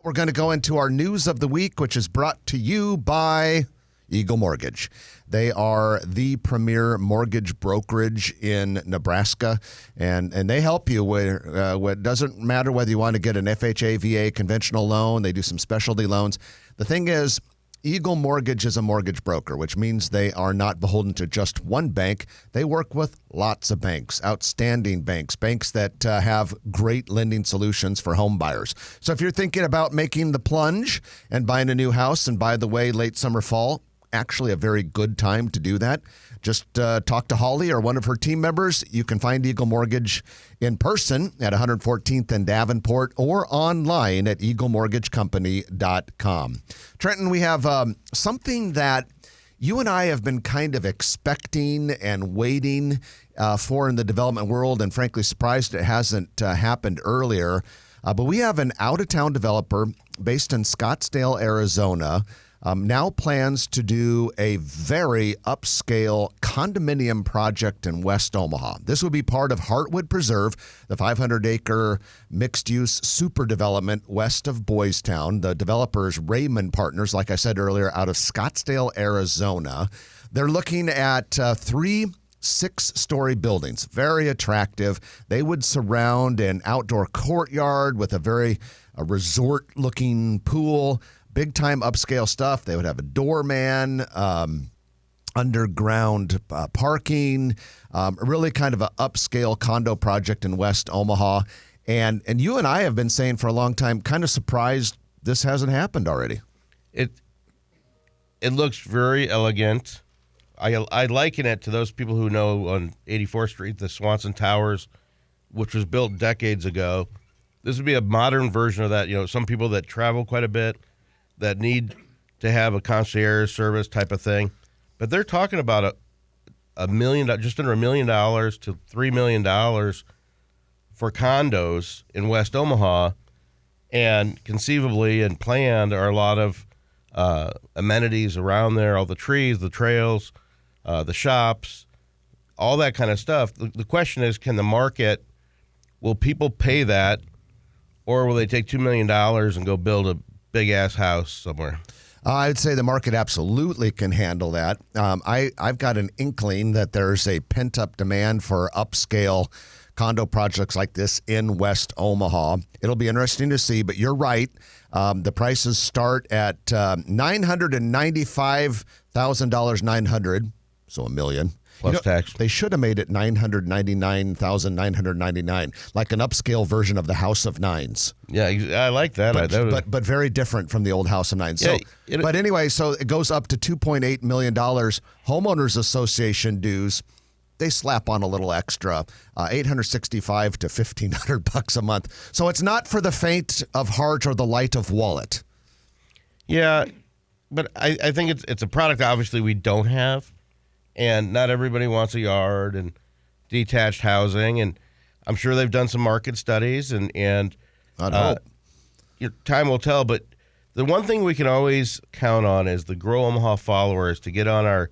We're going to go into our news of the week, which is brought to you by Eagle Mortgage. They are the premier mortgage brokerage in Nebraska, and they help you where it doesn't matter whether you want to get an FHA, VA, conventional loan. They do some specialty loans. The thing is, Eagle Mortgage is a mortgage broker, which means they are not beholden to just one bank. They work with lots of banks, outstanding banks, banks that have great lending solutions for home buyers. So if you're thinking about making the plunge and buying a new house, and by the way, late summer, fall, actually a very good time to do that. Just talk to Holly or one of her team members. You can find Eagle Mortgage in person at 114th and Davenport or online at eaglemortgagecompany.com. Trenton, we have something that you and I have been kind of expecting and waiting for in the development world, and frankly surprised it hasn't happened earlier. But we have an out-of-town developer based in Scottsdale, Arizona, now plans to do a very upscale condominium project in West Omaha. This would be part of Heartwood Preserve, the 500-acre mixed-use super development west of Boys Town. The developers, Raymond Partners, like I said earlier, out of Scottsdale, Arizona. They're looking at three 6-story buildings, very attractive. They would surround an outdoor courtyard with a resort-looking pool. Big time upscale stuff. They would have a doorman, underground parking, really kind of an upscale condo project in West Omaha. And you and I have been saying for a long time, kind of surprised this hasn't happened already. It looks very elegant. I liken it to those people who know on 84th Street, the Swanson Towers, which was built decades ago. This would be a modern version of that. You know, some people that travel quite a bit, that need to have a concierge service type of thing. But they're talking about a million, just under $1 million to $3 million for condos in West Omaha. And conceivably and planned are a lot of amenities around there, all the trees, the trails, the shops, all that kind of stuff. The question is, will people pay that, or will they take $2 million and go build a big-ass house somewhere? I'd say the market absolutely can handle that. I've got an inkling that there's a pent-up demand for upscale condo projects like this in West Omaha. It'll be interesting to see, but you're right. The prices start at $995,900, so $1 million. Plus tax. They should have made it $999,999, like an upscale version of the House of Nines. Yeah, I like that. But very different from the old House of Nines. Yeah, but anyway, so it goes up to $2.8 million. Homeowners Association dues, they slap on a little extra, $865 to $1,500 a month. So it's not for the faint of heart or the light of wallet. Yeah, but I think it's a product obviously we don't have. And not everybody wants a yard and detached housing, and I'm sure they've done some market studies, and I'd hope. Your time will tell. But the one thing we can always count on is the Grow Omaha followers to get on our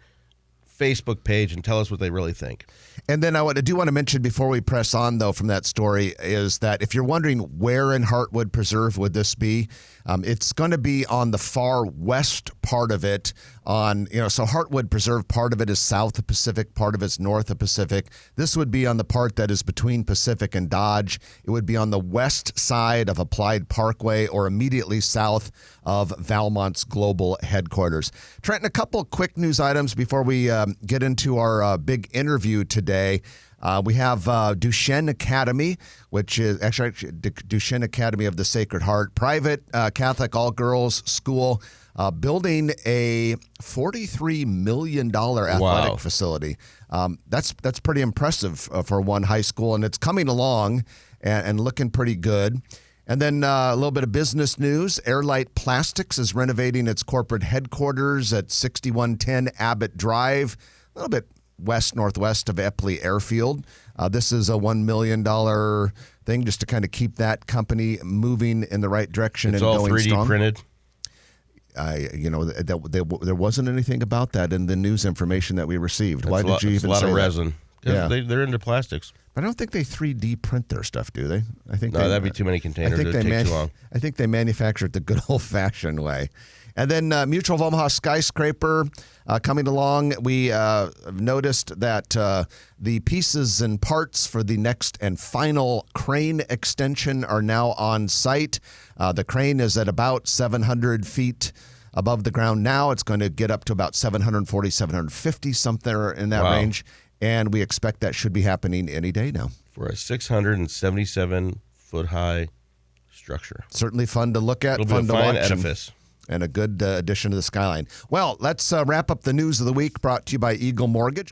Facebook page and tell us what they really think. And then I do want to mention before we press on, though, from that story is that if you're wondering where in Heartwood Preserve would this be, it's going to be on the far west part of it. So Heartwood Preserve, part of it is south of Pacific, part of it's north of Pacific. This would be on the part that is between Pacific and Dodge. It would be on the west side of Applied Parkway or immediately south of Valmont's global headquarters. Trenton, a couple of quick news items before we get into our big interview today. We have Duchesne Academy, which is actually Duchesne Academy of the Sacred Heart, private Catholic all-girls school, building a $43 million athletic facility. That's pretty impressive for one high school, and it's coming along and looking pretty good. And then a little bit of business news. Airlight Plastics is renovating its corporate headquarters at 6110 Abbott Drive, a little bit west-northwest of Epley Airfield. This is a $1 million thing just to kind of keep that company moving in the right direction and going strong. It's all 3D printed? There wasn't anything about that in the news information that we received. Why did you even say that? It's a lot of resin. Yeah. They're into plastics. I don't think they 3D print their stuff, do they? I think No, that'd be too many containers. It'd take too long. I think they manufacture it the good old-fashioned way. And then Mutual of Omaha skyscraper coming along. We noticed that the pieces and parts for the next and final crane extension are now on site. The crane is at about 700 feet above the ground now. It's going to get up to about 740, 750, something in that range. And we expect that should be happening any day now. For a 677-foot-high structure. Certainly fun to look at, It'll fun be a to fine watch. edifice. And a good addition to the skyline. Well, let's wrap up the news of the week brought to you by Eagle Mortgage.